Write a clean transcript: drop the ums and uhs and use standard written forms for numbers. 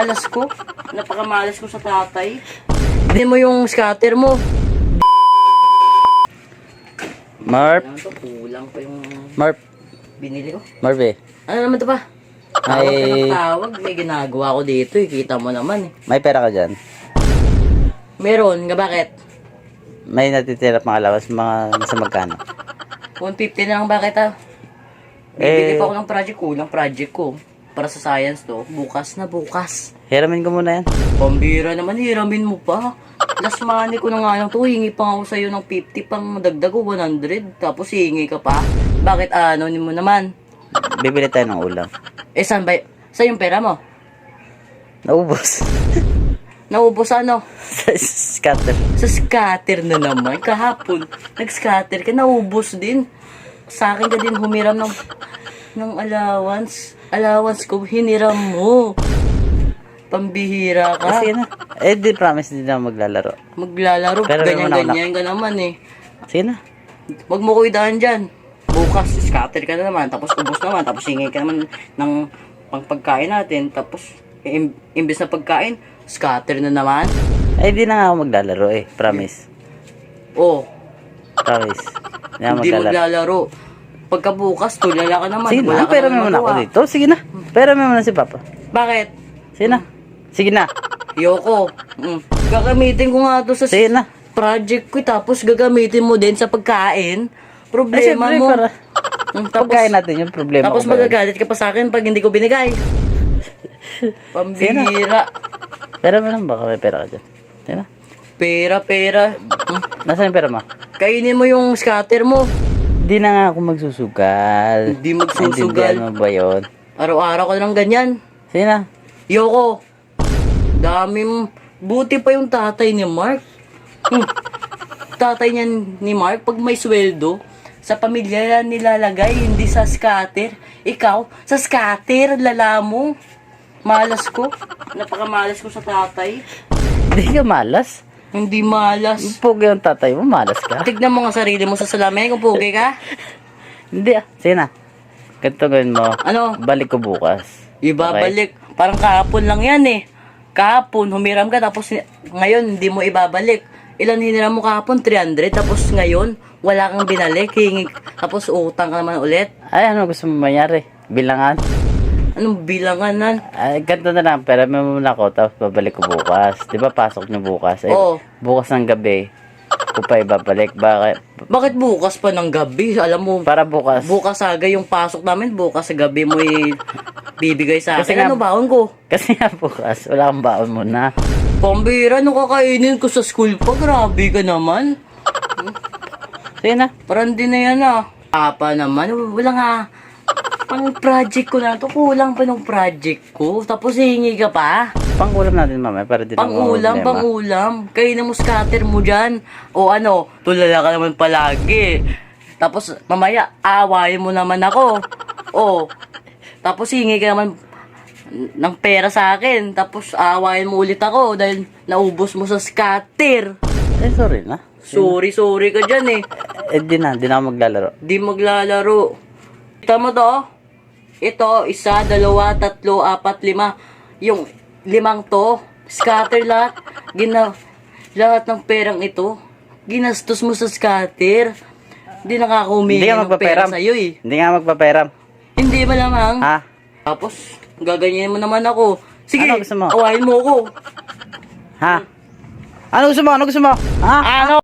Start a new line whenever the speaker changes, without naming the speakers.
Malas ko. Napakamalas ko sa tatay. Hindi mo yung scatter mo.
Marp.
Ano to? Kulang pa yung
Marp.
binili ko.
Marp eh.
Ano naman to pa? Tawag ka
Ay,
ng tawag. May ginagawa ko dito eh. Kita mo naman eh.
may pera ka dyan.
Meron. Nga bakit?
May natitira pang alawas, mga nasa magkano.
150 na lang bakit ah? Bibili
Eh.
pa ako ng project ko. Ng project ko. Para sa science to. Bukas na bukas.
Hiramin ko muna yan.
Pambira naman. Hiramin mo pa. Last money ko na nga lang to. Hingi pa ako sa'yo ng 50 pang dagdag ko 100. Tapos hingi ka pa. Bakit ano mo naman?
Bibili tayo ng ulam.
Eh saan ba? Saan yung pera mo?
Naubos.
Naubos ano?
Sa scatter.
Sa scatter na naman. Kahapon, nag-scatter ka, naubos din. Sa akin ka din humiram ng allowance. Allowance ko, hiniram mo. Pambihira ka.
Sige na. Eh, di promise din na maglalaro.
Maglalaro,
Pero
ganyan-ganyan ka naman eh.
Sige na.
Wag mo ko idaan dyan. Bukas, scatter ka na naman, tapos ubos naman, tapos hingi ka naman ng pangpagkain natin, tapos imbes na pagkain, scatter na naman.
Eh, di na nga ako maglalaro eh. Promise.
Oh,
Promise. Di na ako
hindi
maglalaro.
maglalaro. Pagkabukas, tulala ka naman.
Sige
Wala
na,
ka
pera
naman
mo muna ako
magawa.
dito. Sige na. Pera mo muna si Papa.
Bakit?
Sige na. Sige na.
Yoko. Gagamitin ko nga to sa
Sige na.
project ko, tapos gagamitin mo din sa pagkain.
Eh,
Problema
syempre,
mo.
para
Tapos,
pagkain natin yung problema
tapos
ko ba yun?
magagalit ka pa sa akin pag hindi ko binigay. Pambihira.
Pera mo lang, baka may pera ka dyan. Sige na.
Pera.
Nasaan yung pera mo?
Kainin mo yung scatter mo.
Hindi na nga ako magsusugal.
Hindi magsusugal.
Naintindihan mo ba yun?
Araw-araw ko lang ganyan.
Sige na.
Yoko. Dami mo. Buti pa yung tatay ni Mark. Tatay niya ni Mark, pag may sweldo, sa pamilya nilalagay, hindi sa scatter. Ikaw, sa scatter, lala mo. Malas ko. Napakamalas ko sa tatay.
Hindi ka malas.
Hindi malas.
Pogi ang tatay mo, malas ka.
Tignan mo nga sarili mo sa salamin kung pugi ka.
Hindi ah. Sige na. Ganito gawin mo.
Ano?
Balik ko bukas.
Ibabalik. Parang kahapon lang yan eh. Kahapon, humiram ka, tapos ngayon, hindi mo ibabalik. Ilan hiniram mo kahapon? 300. Tapos ngayon, wala kang binalik. Tapos utang ka naman ulit.
Ay, ano gusto mo mangyari? Bilangan?
Anong bilanganan?
Ay, ganito na lang. Pera mo muna ako, tapos babalik ko bukas. Di ba pasok niyo bukas? Eh,
Oo.
bukas ng gabi, ko pa ibabalik.
Bakit bukas pa ng gabi? Alam mo,
Para bukas.
bukas aga yung pasok namin. Bukas sa gabi mo bibigay sa
Kasi
akin.
nga-
Ano baon ko?
Kasi nga bukas, wala kang baon muna.
Pambira, nung kakainin ko sa school pa. Grabe ka naman.
Sige na.
Parang din na yan ah. Apa naman, wala nga. Pang project ko na to, kulang pa ng project ko. Tapos hihingi ka pa.
Pang-ulam natin mamaya para di na
Pang-ulam. Kainin mo scatter mo dyan. O ano, tulala ka naman palagi. Tapos mamaya, awayin mo naman ako. O, tapos hingi ka naman ng pera sa akin. Tapos awayin mo ulit ako dahil naubos mo sa scatter.
Eh, sorry na.
Sorry ka dyan eh.
Eh, di na ako maglalaro.
Di maglalaro. Kita mo to? Ito, 1, 2, 3, 4, 5. Yung 5 to, scatter lahat. Lahat ng perang ito, ginastos mo sa scatter. Hindi nakakahumingi
Hindi ka
ng pera
magpaperam.
sa'yo eh.
Hindi nga magpaperam.
Hindi malamang.
Ha?
Tapos, gaganyan mo naman ako. Sige,
Ano gusto mo?
awahin mo ako.
Ha? Ano gusto mo? Ha?
Ano?